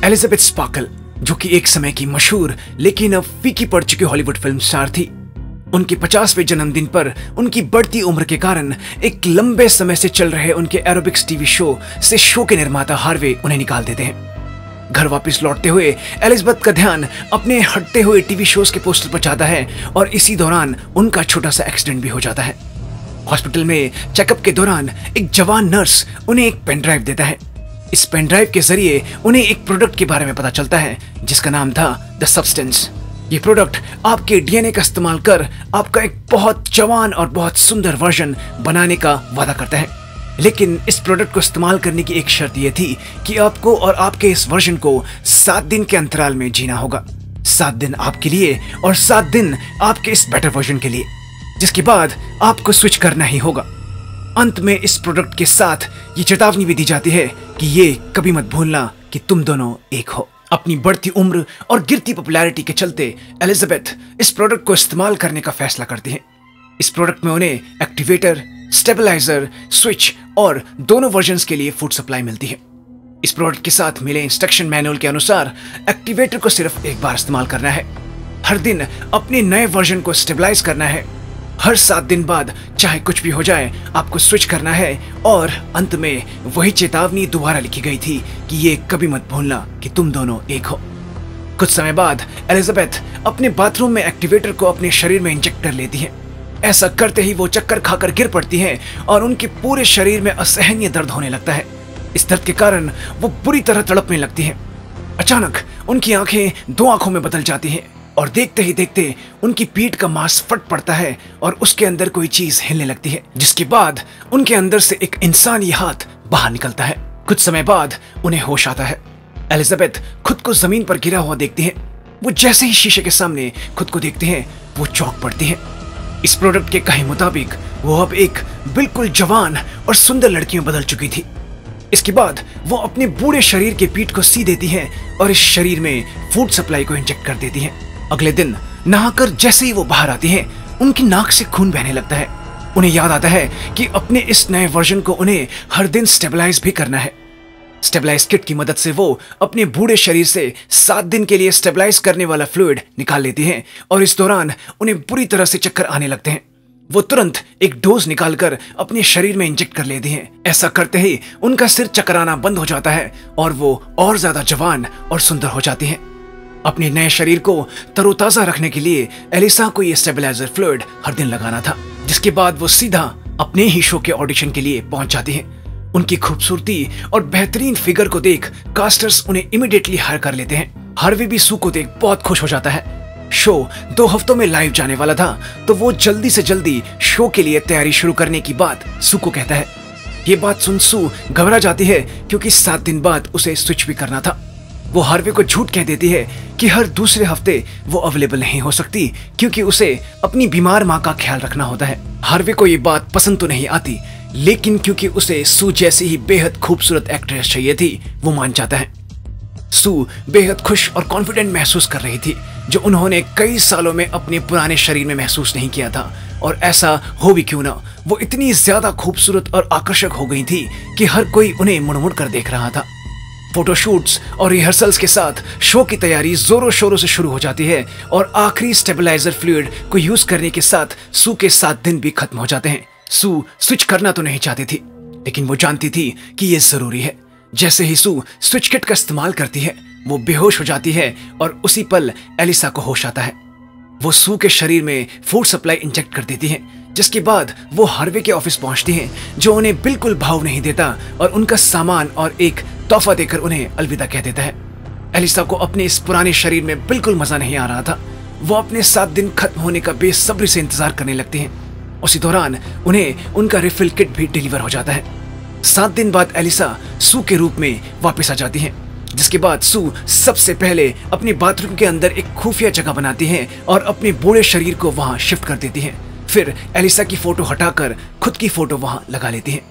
Elizabeth sparkle, जो कि एक समय की मशहूर लेकिन अब फीकी पड़ चुकी हॉलीवुड फिल्म स्टार थी। उनके 50वें जन्मदिन पर उनकी बढ़ती उम्र के कारण एक लंबे समय से चल रहे उनके एरोबिक्स टीवी शो से शो के निर्माता हार्वे उन्हें निकाल देते हैं। घर वापस लौटते हुए एलिजाबेथ का ध्यान अपने हटते हुए टीवी शोज के पोस्टर पर जाता है और इसी दौरान उनका छोटा सा एक्सीडेंट भी हो जाता है। हॉस्पिटल में चेकअप के दौरान एक जवान नर्स उन्हें एक पेन ड्राइव देता है। इस पेन ड्राइव के जरिए उन्हें एक प्रोडक्ट के बारे में पता चलता है जिसका नाम था द सब्सटेंस। ये प्रोडक्ट आपके डीएनए का इस्तेमाल कर आपका एक बहुत जवान और बहुत सुंदर वर्जन बनाने का वादा करता है। लेकिन इस प्रोडक्ट को इस्तेमाल करने की एक शर्त यह थी कि आपको और आपके इस वर्जन को 7 दिन के अंतराल में जीना होगा। 7 दिन आपके लिए और 7 दिन आपके इस बेटर वर्जन के लिए, जिसके बाद आपको स्विच करना ही होगा। अंत में इस प्रोडक्ट के साथ ये चेतावनी भी दी जाती है कि ये कभी मत भूलना कि तुम दोनों एक हो। अपनी बढ़ती उम्र और गिरती पॉपुलैरिटी के चलते एलिजाबेथ इस प्रोडक्ट को इस्तेमाल करने का फैसला करती हैं। इस प्रोडक्ट में उन्हें एक्टिवेटर, स्टेबलाइजर, स्विच और दोनों वर्जन्स के लिए फूड सप्लाई मिलती है। इस प्रोडक्ट के साथ मिले इंस्ट्रक्शन मैनुअल के अनुसार एक्टिवेटर को सिर्फ एक बार इस्तेमाल करना है, हर दिन अपने नए वर्जन को स्टेबलाइज करना है, हर 7 दिन बाद चाहे कुछ भी हो जाए आपको स्विच करना है, और अंत में वही चेतावनी दोबारा लिखी गई थी कि ये कभी मत भूलना कि तुम दोनों एक हो। कुछ समय बाद एलिजाबेथ अपने बाथरूम में एक्टिवेटर को अपने शरीर में इंजेक्ट कर लेती है। ऐसा करते ही वो चक्कर खाकर गिर पड़ती हैं और उनके पूरे शरीर में असहनीय दर्द होने लगता है। इस दर्द के कारण वो बुरी तरह तड़पने लगती हैं। अचानक उनकी आंखें 2 आंखों में बदल जाती हैं और देखते ही देखते उनकी पीठ का मांस फट पड़ता है और उसके अंदर कोई चीज हिलने लगती है, जिसके बाद उनके अंदर से एक इंसानी हाथ बाहर निकलता है। कुछ समय बाद उन्हें होश आता है। एलिजाबेथ खुद को जमीन पर गिरा हुआ देखती है। वो जैसे ही शीशे के सामने खुद को देखते हैं वो चौंक पड़ती है। इस प्रोडक्ट के कहे मुताबिक वो अब एक बिल्कुल जवान और सुंदर लड़की में बदल चुकी थी। इसके बाद वो अपने बूढ़े शरीर के पीठ को सी देती है और इस शरीर में फूड सप्लाई को इंजेक्ट कर देती है। अगले दिन नहाकर जैसे ही वो बाहर आती है उनकी नाक से खून बहने लगता है। उन्हें याद आता है कि अपने इस नए वर्जन को उन्हें हर दिन स्टेबलाइज भी करना है। स्टेबलाइज किट की मदद से वो अपने बूढ़े शरीर से 7 दिन के लिए स्टेबलाइज करने वाला फ्लूइड निकाल लेती हैं और इस दौरान उन्हें बुरी तरह से चक्कर आने लगते हैं। वो तुरंत एक डोज निकालकर अपने शरीर में इंजेक्ट कर लेती हैं। ऐसा करते ही उनका सिर चकराना बंद हो जाता है और वो और ज्यादा जवान और सुंदर हो जाती हैं। अपने नए शरीर को तरोताजा रखने के लिए एलिसा को ये स्टेबलाइजर फ्लूइड हर दिन लगाना था, जिसके बाद वो सीधा अपने ही शो के ऑडिशन के लिए पहुंच जाती हैं। उनकी खूबसूरती और बेहतरीन फिगर को देख कास्टर्स उन्हें इमीडिएटली हायर कर लेते हैं। हार्वे भी सू को देख बहुत खुश हो जाता है। शो 2 हफ्तों में लाइव जाने वाला था तो वो जल्दी से जल्दी शो के लिए तैयारी शुरू करने की बात सू को कहता है। ये बात सुन सू घबरा जाती है क्योंकि 7 दिन बाद उसे स्विच भी करना था। वो हार्वे को झूठ कह देती है कि हर दूसरे हफ्ते वो अवेलेबल नहीं हो सकती क्योंकि उसे अपनी बीमार माँ का ख्याल रखना होता है। हार्वे को ये बात पसंद तो नहीं आती, लेकिन क्योंकि उसे सू जैसी ही बेहद खूबसूरत एक्ट्रेस चाहिए थी वो मान जाता है। सू बेहद खुश और कॉन्फिडेंट महसूस कर रही थी, जो उन्होंने कई सालों में अपने पुराने शरीर में महसूस नहीं किया था। और ऐसा हो भी क्यों ना, वो इतनी ज्यादा खूबसूरत और आकर्षक हो गई थी कि हर कोई उन्हें मुड़ मुड़ कर देख रहा था। फोटोशूट्स और रिहर्सल्स के साथ शो की तैयारी जोरों शोरों से शुरू हो जाती है और आखिरी स्टेबलाइजर फ्लूइड को यूज करने के साथ सू के 7 दिन भी खत्म हो जाते हैं। सू स्विच करना तो नहीं चाहती थी, लेकिन वो जानती थी कि यह जरूरी है। जैसे ही सू स्विच किट का इस्तेमाल करती है वो बेहोश हो जाती है और उसी पल एलिसा को होश आता है। वो सू के शरीर में फूड सप्लाई इंजेक्ट कर देती है, जिसके बाद वो हार्वे के ऑफिस पहुंचती हैं, जो उन्हें बिल्कुल भाव नहीं देता और उनका सामान और एक तोहफा देकर उन्हें अलविदा कह देता है। एलिसा को अपने इस पुराने शरीर में बिल्कुल मजा नहीं आ रहा था। वो अपने 7 दिन खत्म होने का बेसब्री से इंतजार करने लगती हैं। उसी दौरान उन्हें उनका रिफिल किट भी डिलीवर हो जाता है। 7 दिन बाद एलिसा सू के रूप में वापस आ जाती हैं, जिसके बाद सू सबसे पहले अपने बाथरूम के अंदर एक खुफिया जगह बनाती हैं और अपने बूढ़े शरीर को वहां शिफ्ट कर देती हैं। फिर एलिसा की फोटो हटाकर खुद की फोटो वहां लगा लेती हैं।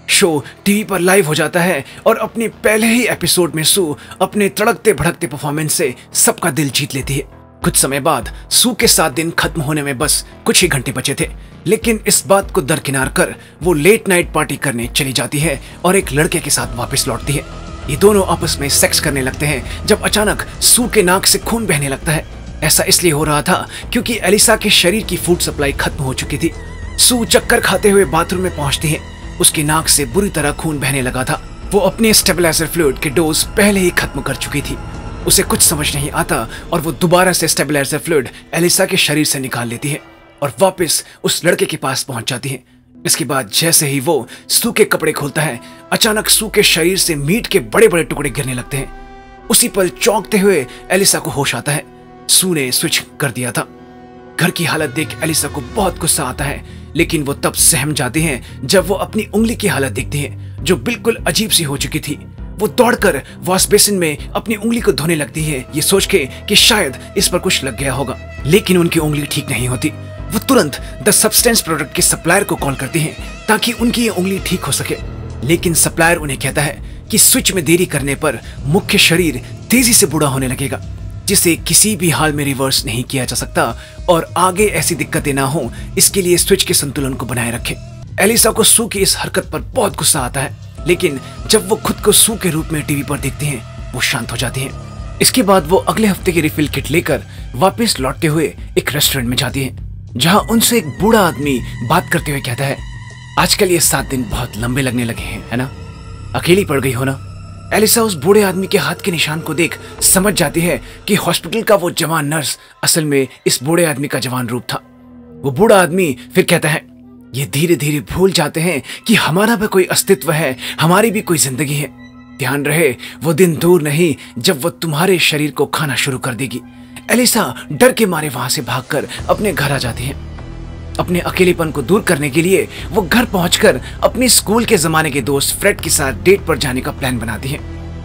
शो टीवी पर लाइव हो जाता है और अपने पहले ही एपिसोड में सू अपने तड़कते भड़कते परफॉर्मेंस से सबका दिल जीत लेती है। कुछ समय बाद सू के 7 दिन खत्म होने में बस कुछ ही घंटे बचे थे, लेकिन इस बात को दरकिनार कर वो लेट नाइट पार्टी करने चली जाती है और एक लड़के के साथ वापस लौटती है। ये दोनों आपस में सेक्स करने लगते हैं जब अचानक सू के नाक से खून बहने लगता है। ऐसा इसलिए हो रहा था क्योंकि एलिसा के शरीर की फूड सप्लाई खत्म हो चुकी थी। सू चक्कर खाते हुए बाथरूम में पहुंचती है। उसकी नाक से बुरी तरह खून बहने लगा था। वो अपने स्टेबलाइजर फ्लूइड के डोज पहले ही खत्म कर चुकी थी। उसे कुछ समझ नहीं आता और वो दोबारा से स्टेबलाइजर फ्लूइड एलिसा के शरीर से निकाल लेती है और वापस उस लड़के के पास पहुंच जाती है। इसके बाद जैसे ही वो सू के कपड़े खोलता है, अचानक सू के शरीर से मीट के बड़े बड़े टुकड़े गिरने लगते हैं। उसी पल चौंकते हुए एलिसा को होश आता है। सू ने स्विच कर दिया था। घर की हालत देख एलिसा को बहुत गुस्सा आता है, लेकिन वो तब सहम जाती हैं जब वो अपनी उंगली की हालत देखती है जो बिल्कुल अजीब सी हो चुकी थी। वो दौड़कर वॉश बेसिन में अपनी उंगली को धोने लगती है, ये सोच के कि शायद इस पर कुछ लग गया होगा, लेकिन उनकी उंगली ठीक नहीं होती। वो तुरंत द सब्सटेंस प्रोडक्ट के सप्लायर को कॉल करती हैं ताकि उनकी ये उंगली ठीक हो सके, लेकिन सप्लायर उन्हें कहता है कि स्विच में देरी करने पर मुख्य शरीर तेजी से बूढ़ा होने लगेगा, जिसे किसी भी हाल में रिवर्स नहीं किया जा सकता और आगे ऐसी दिक्कतें ना हो, इसके लिए स्विच के संतुलन को बनाए रखें। एलिसा को सू की इस हरकत पर बहुत गुस्सा आता है, लेकिन जब वो खुद को सू के रूप में टीवी पर देखती हैं, वो शांत हो जाती हैं। इसके बाद वो अगले हफ्ते की रिफिल किट लेकर वापस लौटते हुए एक रेस्टोरेंट में जाती हैं, जहां उनसे एक बूढ़ा आदमी बात करते हुए कहता है, आजकल ये 7 दिन बहुत लंबे लगने लगे हैं, है ना? अकेली पड़ गई हो ना? एलिसा उस बूढ़े आदमी के हाथ के निशान को देख समझ जाती है कि हॉस्पिटल का वो जवान नर्स असल में इस बूढ़े आदमी का जवान रूप था। वो बूढ़ा आदमी फिर कहता है, ये धीरे धीरे भूल जाते हैं कि हमारा भी कोई अस्तित्व है, हमारी भी कोई जिंदगी है। ध्यान रहे वो दिन दूर नहीं जब वो तुम्हारे शरीर को खाना शुरू कर देगी। एलिसा डर के मारे वहां से भागकर अपने घर आ जाती है। अपने अकेलेपन को दूर करने के लिए वो घर पहुंचकर अपने स्कूल के जमाने के दोस्त फ्रेड के साथ डेट पर जाने का प्लान बनाती हैं।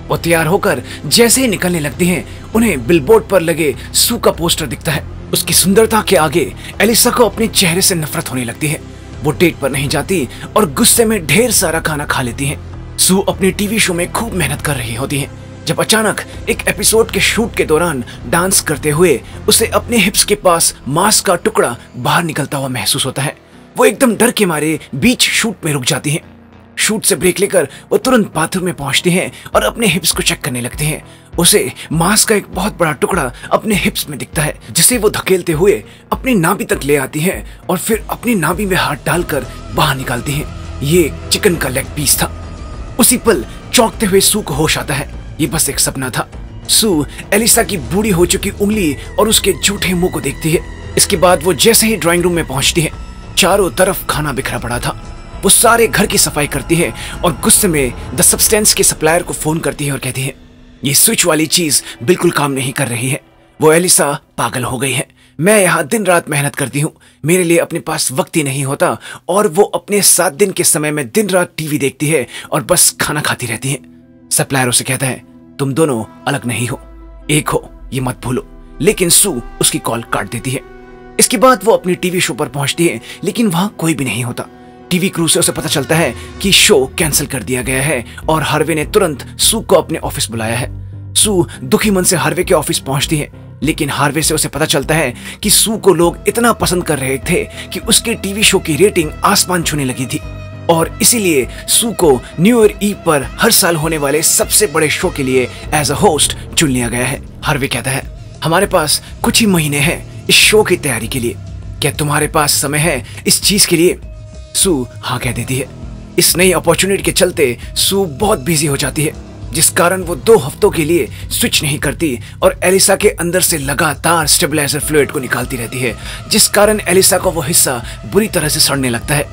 वो तैयार होकर जैसे ही निकलने लगती हैं, उन्हें बिलबोर्ड पर लगे सू का पोस्टर दिखता है। उसकी सुंदरता के आगे एलिसा को अपने चेहरे से नफरत होने लगती है। वो डेट पर नहीं जाती और गुस्से में ढेर सारा खाना खा लेती हैं। सू अपने टीवी शो में खूब मेहनत कर रही होती है जब अचानक एक एपिसोड के शूट के दौरान डांस करते हुए उसे अपने हिप्स के पास मांस का टुकड़ा बाहर निकलता हुआ महसूस होता है। वो एकदम डर के मारे बीच शूट में रुक जाती हैं। शूट से ब्रेक लेकर वो तुरंत बाथरूम में पहुंचती हैं और अपने हिप्स को चेक करने लगती हैं। उसे मांस का एक बहुत बड़ा टुकड़ा अपने हिप्स में दिखता है, जिसे वो धकेलते हुए अपनी नाभि तक ले आती हैं और फिर अपनी नाभि में हाथ डालकर बाहर निकालती हैं। ये चिकन का लेग पीस था। उसी पल चौंकते हुए सू को होश आता है, ये बस एक सपना था। सू एलिसा की बूढ़ी हो चुकी उंगली और उसके झूठे मुंह को देखती है। इसके बाद वो जैसे ही ड्राइंग रूम में पहुंचती है, चारों तरफ खाना बिखरा पड़ा था। वो सारे घर की सफाई करती है और गुस्से में द सब्सटेंस के सप्लायर को फोन करती है और कहती है, ये स्विच वाली चीज बिल्कुल काम नहीं कर रही है। वो एलिसा पागल हो गई है। मैं यहाँ दिन रात मेहनत करती हूँ, मेरे लिए अपने पास वक्त ही नहीं होता, और वो अपने 7 दिन के समय में दिन रात टीवी देखती है और बस खाना खाती रहती है। सप्लायर उसे कहता है, तुम दोनों अलग नहीं हो, एक हो, ये मत भूलो। लेकिन सू उसकी कॉल काट देती है। इसके बाद वो अपनी टीवी शो पर पहुंचती है, लेकिन वहां कोई भी नहीं होता। टीवी क्रू से उसे पता चलता है कि शो कैंसिल कर दिया गया है और हार्वे ने तुरंत सू को अपने ऑफिस बुलाया है। सू दुखी मन से हार्वे के ऑफिस पहुंचती है, लेकिन हार्वे से उसे पता चलता है कि सू को लोग इतना पसंद कर रहे थे कि उसके टीवी शो की रेटिंग आसमान छूने लगी थी, और इसीलिए सू को न्यू ईयर ईव पर हर साल होने वाले सबसे बड़े शो के लिए एज अ होस्ट चुन लिया गया है। हार्वे कहता है, हमारे पास कुछ ही महीने हैं इस शो की तैयारी के लिए, क्या तुम्हारे पास समय है इस चीज के लिए? सू हाँ कह देती है। इस नई अपॉर्चुनिटी के चलते सू बहुत बिजी हो जाती है, जिस कारण वो 2 हफ्तों के लिए स्विच नहीं करती और एलिसा के अंदर से लगातार स्टेबलाइजर फ्लूइड को निकालती रहती है, जिस कारण एलिसा को वो हिस्सा बुरी तरह से सड़ने लगता है।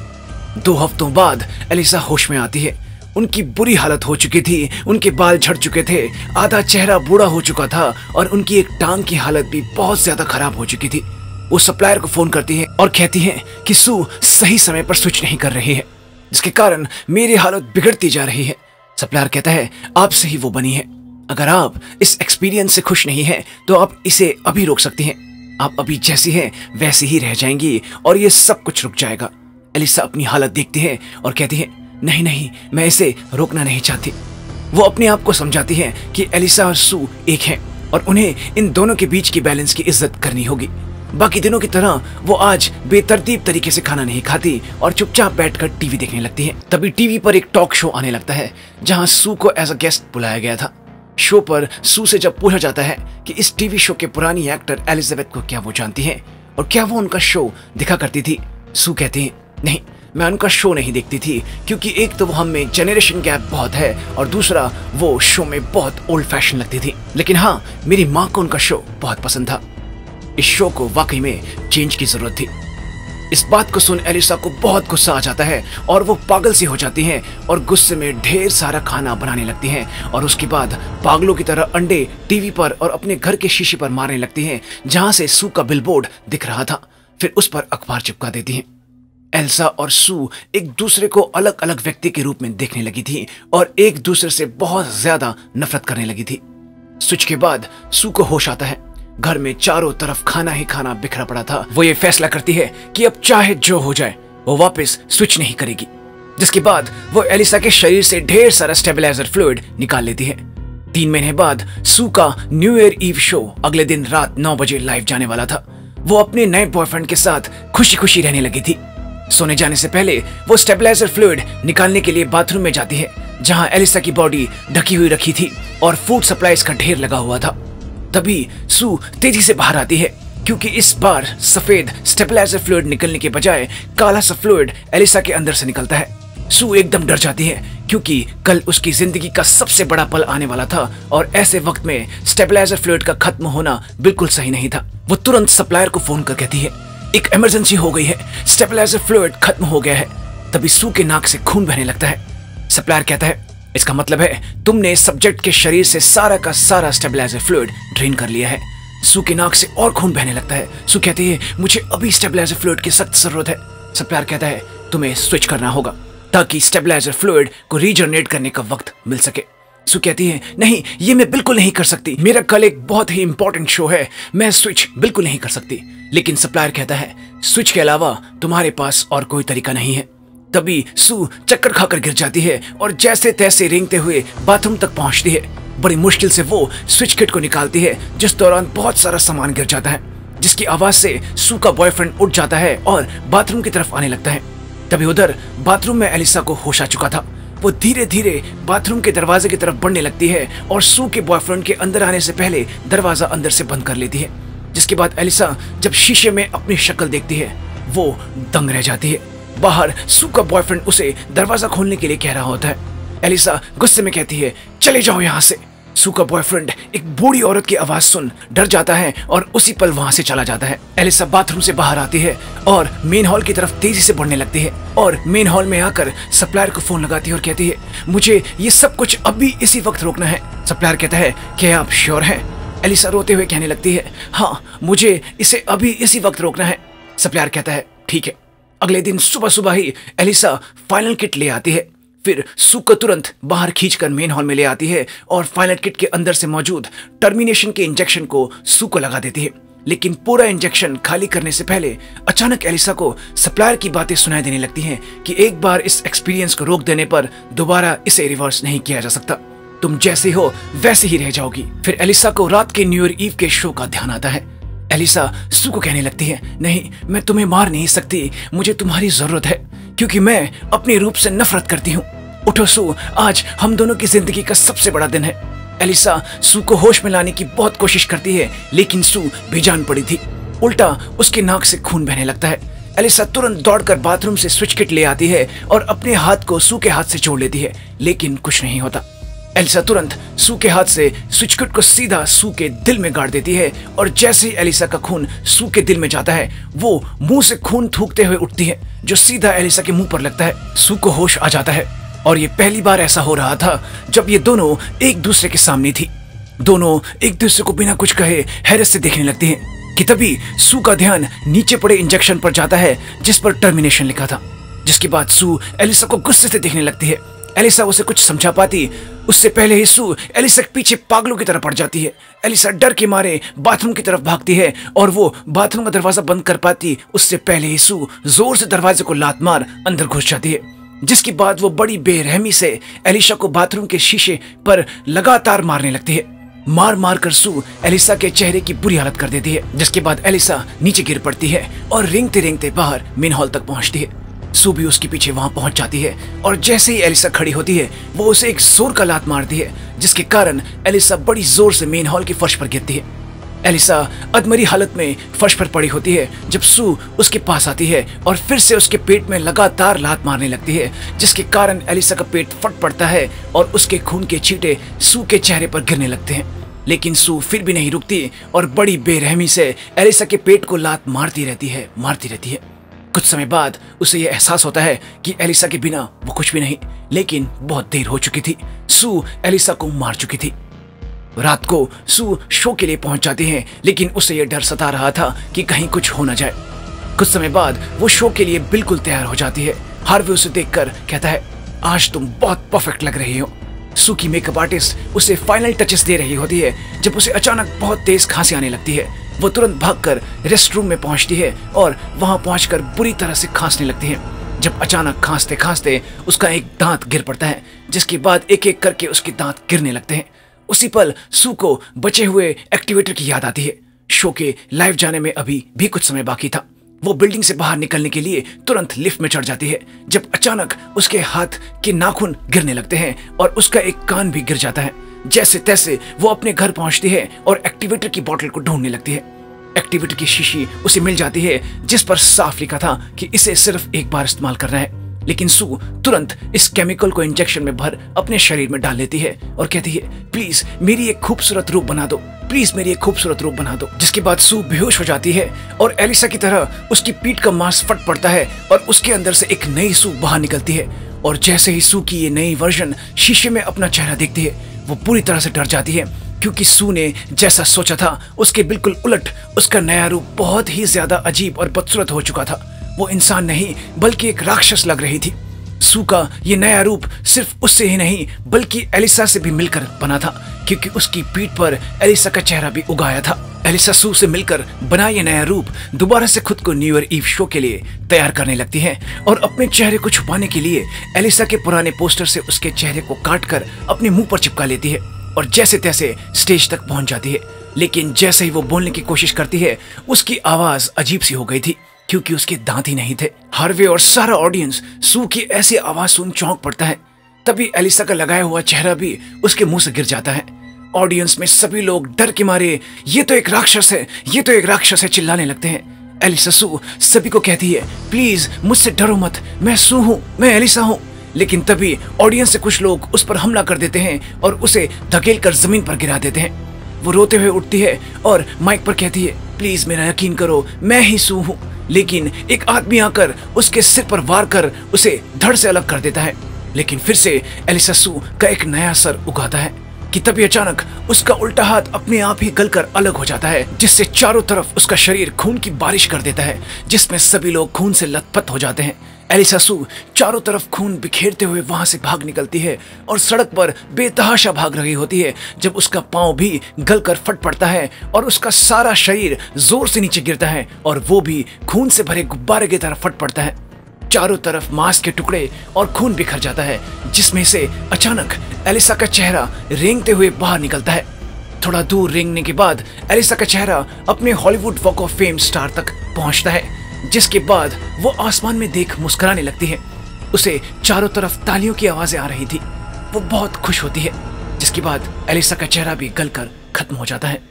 2 हफ्तों बाद एलिसा होश में आती है। उनकी बुरी हालत हो चुकी थी, उनके बाल झड़ चुके थे, आधा चेहरा बूढ़ा हो चुका था और उनकी एक टांग की हालत भी बहुत ज्यादा खराब हो चुकी थी। वो सप्लायर को फोन करती है और कहती है कि सू सही समय पर स्विच नहीं कर रही है, जिसके कारण मेरी हालत बिगड़ती जा रही है। सप्लायर कहता है, आपसे ही वो बनी है, अगर आप इस एक्सपीरियंस से खुश नहीं हैं तो आप इसे अभी रोक सकती हैं। आप अभी जैसी हैं वैसी ही रह जाएंगी और ये सब कुछ रुक जाएगा। एलिसा अपनी हालत देखती है और कहती है, नहीं नहीं, मैं इसे रोकना नहीं चाहती। वो अपने आप को समझाती है कि एलिसा और सू एक हैं और उन्हें इन दोनों के बीच की बैलेंस की इज्जत करनी होगी। बाकी दिनों की तरह वो आज बेतरतीब तरीके से खाना नहीं खाती और चुपचाप बैठकर टीवी देखने लगती है। तभी टीवी पर एक टॉक शो आने लगता है जहां सू को एज अ गेस्ट बुलाया गया था। शो पर सू से जब पूछा जाता है कि इस टीवी शो के पुरानी एक्टर एलिजाबेथ को क्या वो जानती है और क्या वो उनका शो दिखा करती थी, सू कहती है नहीं, मैं उनका शो नहीं देखती थी क्योंकि एक तो वो हम में जेनरेशन गैप बहुत है और दूसरा वो शो में बहुत ओल्ड फैशन लगती थी। लेकिन हाँ, मेरी माँ को उनका शो बहुत पसंद था। इस शो को वाकई में चेंज की जरूरत थी। इस बात को सुन एलिसा को बहुत गुस्सा आ जाता है और वो पागल सी हो जाती हैं और गुस्से में ढेर सारा खाना बनाने लगती हैं और उसके बाद पागलों की तरह अंडे टीवी पर और अपने घर के शीशे पर मारने लगती हैं जहां से सू का बिलबोर्ड दिख रहा था। फिर उस पर अखबार चिपका देती हैं। एल्सा और सू एक दूसरे को अलग अलग व्यक्ति के रूप में देखने लगी थी और एक दूसरे से बहुत ज्यादा नफरत करने लगी थी। स्विच के बाद सू को होश आता है। घर में चारों तरफ खाना ही खाना बिखरा पड़ा था। वो ये फैसला करती है कि अब चाहे जो हो जाए वो वापस स्विच नहीं करेगी। जिसके बाद वो एलिसा के शरीर से ढेर सारा स्टेबलाइजर फ्लूइड निकाल लेती है। 3 महीने बाद सू का न्यू ईयर ईव शो अगले दिन रात 9 बजे लाइव जाने वाला था। वो अपने नए बॉयफ्रेंड के साथ खुशी खुशी रहने लगी थी। सोने जाने से पहले वो स्टेबलाइजर फ्लूइड निकालने के लिए बाथरूम में जाती है जहां एलिसा की बॉडी ढकी हुई रखी थी और फूड सप्लाईज का ढेर लगा हुआ था। तभी सू तेजी से बाहर आती है क्योंकि इस बार सफेद स्टेबलाइजर फ्लूइड निकलने के बजाय काला सा फ्लूइड एलिसा के अंदर से निकलता है। सू एकदम डर जाती है क्योंकि कल उसकी जिंदगी का सबसे बड़ा पल आने वाला था और ऐसे वक्त में स्टेबलाइजर फ्लूइड का खत्म होना बिल्कुल सही नहीं था। वो तुरंत सप्लायर को फोन कर कहती है एक इमरजेंसी हो गई है, स्टेबलाइजर फ्लूइड खत्म हो गया है। तभी सू के नाक से खून बहने लगता है। सप्लायर कहता है इसका मतलब है तुमने सब्जेक्ट के शरीर से सारा का सारा स्टेबलाइजर फ्लूइड ड्रेन कर लिया है। सू के नाक से और खून बहने लगता है। सू कहती है मुझे अभी स्टेबलाइजर फ्लूइड की सख्त जरूरत है। सप्लायर कहता है तुम्हें स्विच करना होगा ताकि स्टेबलाइजर फ्लूइड को रीजनरेट करने का वक्त मिल सके। सू कहती है नहीं, ये मैं बिल्कुल नहीं कर सकती, मेरा कल एक बहुत ही इंपॉर्टेंट शो है, मैं स्विच बिल्कुल नहीं कर सकती। लेकिन सप्लायर कहता है स्विच के अलावा तुम्हारे पास और कोई तरीका नहीं है। तभी सू चक्कर खाकर गिर जाती है और जैसे तैसे रेंगते हुए बाथरूम तक पहुंचती है। बड़ी मुश्किल से वो स्विच किट को निकालती है जिस दौरान बहुत सारा सामान गिर जाता है, जिसकी आवाज से सू का बॉयफ्रेंड उठ जाता है और बाथरूम की तरफ आने लगता है। तभी उधर बाथरूम में एलिसा को होश आ चुका था। वो धीरे धीरे बाथरूम के दरवाजे की तरफ बढ़ने लगती है और सू के बॉयफ्रेंड के अंदर आने से पहले दरवाजा अंदर से बंद कर लेती है। जिसके बाद एलिसा जब शीशे में अपनी शक्ल देखती है वो दंग रह जाती है। बाहर सू का बॉयफ्रेंड उसे दरवाजा खोलने के लिए कह रहा होता है। एलिसा गुस्से में कहती है चले जाओ यहाँ से। सू का बॉयफ्रेंड एक बूढ़ी औरत की आवाज सुन डर जाता है और उसी पल वहां से चला जाता है। एलिसा बाथरूम से बाहर आती है और मेन हॉल की तरफ तेजी से बढ़ने लगती है और मेन हॉल में आकर सप्लायर को फोन लगाती है और कहती है मुझे ये सब कुछ अभी इसी वक्त रोकना है। सप्लायर कहता है क्या आप श्योर हैं? एलिसा रोते हुए कहने लगती है हाँ, मुझे इसे अभी इसी वक्त रोकना है। सप्लायर कहता है ठीक है। अगले दिन सुबह सुबह ही एलिसा फाइनल किट ले आती है। फिर सू को तुरंत बाहर खींचकर मेन हॉल में ले आती है और फाइनल किट के अंदर से मौजूद टर्मिनेशन के इंजेक्शन को सू को लगा देती है। लेकिन पूरा इंजेक्शन खाली करने से पहले अचानक एलिसा को सप्लायर की बातें सुनाई देने लगती हैं कि एक बार इस एक्सपीरियंस को रोक देने पर दोबारा इसे रिवर्स नहीं किया जा सकता, तुम जैसे हो वैसे ही रह जाओगी। फिर एलिसा को रात के न्यू ईयर ईव के शो का ध्यान आता है। एलिसा सू को कहने लगती है नहीं, मैं तुम्हें मार नहीं सकती, मुझे तुम्हारी जरूरत है क्योंकि मैं अपने रूप से नफरत करती हूँ। उठो सू, आज हम दोनों की जिंदगी का सबसे बड़ा दिन है। एलिसा सू को होश में लाने की बहुत कोशिश करती है लेकिन सू बेजान पड़ी थी। उल्टा उसके नाक से खून बहने लगता है। एलिसा तुरंत दौड़कर बाथरूम से स्विच किट ले आती है और अपने हाथ को सू के हाथ से जोड़ लेती है लेकिन कुछ नहीं होता। एलिसा तुरंत सू के हाथ से स्विच किट को सीधा सू के दिल में गाड़ देती है और जैसे ही एलिसा का खून सू के दिल में जाता है वो मुंह से खून थूकते हुए उठती है जो सीधा एलिसा के मुंह पर लगता है। सू को होश आ जाता है और ये पहली बार ऐसा हो रहा था जब ये दोनों एक दूसरे के सामने थी। दोनों एक दूसरे को बिना कुछ कहे हैरत से देखने लगती हैं कि तभी सू का ध्यान नीचे पड़े इंजेक्शन पर जाता है जिस पर टर्मिनेशन लिखा था। जिसके बाद सू एलिसा को गुस्से से देखने लगती है। एलिसा उसे कुछ समझा पाती उससे पहले ही सू एलिसा के पीछे पागलों की तरह पड़ जाती है। एलिसा डर के मारे बाथरूम की तरफ भागती है और वो बाथरूम का दरवाजा बंद कर पाती उससे पहले ही सू जोर से दरवाजे को लात मार अंदर घुस जाती है। जिसके बाद वो बड़ी बेरहमी से एलिसा को बाथरूम के शीशे पर लगातार मारने लगती है। मार मार कर सू एलिसा के चेहरे की बुरी हालत कर देती है, जिसके बाद एलिसा नीचे गिर पड़ती है और रेंगते रेंगते बाहर मेन हॉल तक पहुंचती है। सू भी उसके पीछे वहां पहुंच जाती है और जैसे ही एलिसा खड़ी होती है वो उसे एक जोर का लात मारती है, जिसके कारण एलिसा बड़ी जोर से मेन हॉल के फर्श पर गिरती है। एलिसा अधमरी हालत में फर्श पर पड़ी होती है जब सू उसके पास आती है और फिर से उसके पेट में लगातार लात मारने लगती है, जिसके कारण एलिसा का पेट फट पड़ता है और उसके खून के छींटे सू के चेहरे पर गिरने लगते हैं। लेकिन सू फिर भी नहीं रुकती और बड़ी बेरहमी से एलिसा के पेट को लात मारती रहती है। कुछ समय बाद उसे यह एहसास होता है कि एलिसा के बिना वो कुछ भी नहीं, लेकिन बहुत देर हो चुकी थी। सू एलिसा को मार चुकी थी। रात को सू शो के लिए पहुंच जाती है, लेकिन उसे यह डर सता रहा था कि कहीं कुछ हो ना जाए। कुछ समय बाद वो शो के लिए बिल्कुल तैयार हो जाती है। हार्वे उसे देखकर कहता है, आज तुम बहुत परफेक्ट लग रही हो। सू की मेकअप आर्टिस्ट उसे फाइनल टचेस दे रही होती है जब उसे अचानक बहुत तेज खांसी आने लगती है। वो तुरंत भागकर रेस्ट रूम में पहुंचती है और वहां पहुंचकर बुरी तरह से खांसने लगती है। जब अचानक खांसते खांसते उसका एक दांत गिर पड़ता है, जिसके बाद एक एक करके उसके दांत गिरने लगते हैं। उसी पल सू को बचे हुए एक्टिवेटर की याद आती है। शो के लाइव जाने में अभी भी कुछ समय बाकी था। वो बिल्डिंग से बाहर निकलने के लिए तुरंत लिफ्ट में चढ़ जाती है, जब अचानक उसके हाथ के नाखून गिरने लगते हैं और उसका एक कान भी गिर जाता है। जैसे तैसे वो अपने घर पहुंचती है और एक्टिवेटर की बोतल को ढूंढने लगती है। एक्टिवेटर की शीशी उसे मिल जाती है, जिस पर साफ लिखा था कि इसे सिर्फ एक बार इस्तेमाल करना है। लेकिन सू तुरंत इस केमिकल को इंजेक्शन में भर अपने शरीर में डाल लेती है और कहती है, प्लीज मेरी एक खूबसूरत रूप बना दो, प्लीज मेरी एक खूबसूरत रूप बना दो। जिसके बाद सू बेहोश हो जाती है और एलिसा की तरह उसकी पीठ का मांस फट पड़ता है और उसके अंदर से एक नई सू बाहर निकलती है। और जैसे ही सू की ये नई वर्जन शीशे में अपना चेहरा देखती है, वो पूरी तरह से डर जाती है, क्योंकि सू ने जैसा सोचा था उसके बिल्कुल उलट उसका नया रूप बहुत ही ज्यादा अजीब और बदसूरत हो चुका था। वो इंसान नहीं बल्कि एक राक्षस लग रही थी। सू का ये नया रूप सिर्फ उससे ही नहीं बल्कि एलिसा से भी मिलकर बना था, क्योंकि उसकी पीठ पर एलिसा का चेहरा भी उगाया था। एलिसा सू से मिलकर बना ये नया रूप दोबारा से खुद को न्यू ईयर ईव शो के लिए तैयार करने लगती है और अपने चेहरे को छुपाने के लिए एलिसा के पुराने पोस्टर से उसके चेहरे को काटकर अपने मुंह पर चिपका लेती है और जैसे तैसे स्टेज तक पहुंच जाती है। लेकिन जैसे ही वो बोलने की कोशिश करती है, उसकी आवाज अजीब सी हो गई थी, क्योंकि उसके दांत ही नहीं थे। हार्वे और सारा ऑडियंस सू की ऐसी आवाज सुन चौंक पड़ता है। तभी एलिसा का लगाया हुआ चेहरा भी उसके मुंह से गिर जाता है। ऑडियंस में सभी लोग डर के मारे ये तो एक राक्षस है, ये तो एक राक्षस है चिल्लाने लगते हैं। एलिसा सू सभी को कहती है, प्लीज मुझसे डरो मत, मैं सू हूँ, मैं एलिसा हूँ। लेकिन तभी ऑडियंस से कुछ लोग उस पर हमला कर देते हैं और उसे धकेलकर जमीन पर गिरा देते हैं। वो रोते हुए उठती है और माइक पर कहती है, प्लीज मेरा यकीन करो, मैं ही सू हूँ। लेकिन एक आदमी आकर उसके सिर पर वार कर उसे धड़ से अलग कर देता है। लेकिन फिर से एलिसा सू का एक नया सर उगाता है कि तभी अचानक उसका उल्टा हाथ अपने आप ही गलकर अलग हो जाता है, जिससे चारों तरफ उसका शरीर खून की बारिश कर देता है, जिसमें सभी लोग खून से लथपथ हो जाते हैं। एलिसा सू चारों तरफ खून बिखेरते हुए वहां से भाग निकलती है और सड़क पर बेतहाशा भाग रही होती है, जब उसका पांव भी गलकर फट पड़ता है और उसका सारा शरीर जोर से नीचे गिरता है और वो भी खून से भरे गुब्बारे की तरह फट पड़ता है। चारों तरफ मांस के टुकड़े और खून बिखर जाता है, जिसमें से अचानक एलिसा का चेहरा रेंगते हुए बाहर निकलता है। थोड़ा दूर रेंगने के बाद एलिसा का चेहरा अपने Hollywood walk of fame star तक पहुंचता है, जिसके बाद वो आसमान में देख मुस्कुराने लगती है। उसे चारों तरफ तालियों की आवाजें आ रही थी। वो बहुत खुश होती है, जिसके बाद एलिसा का चेहरा भी गलकर खत्म हो जाता है।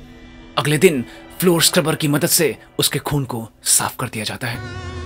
अगले दिन फ्लोर स्क्रबर की मदद से उसके खून को साफ कर दिया जाता है।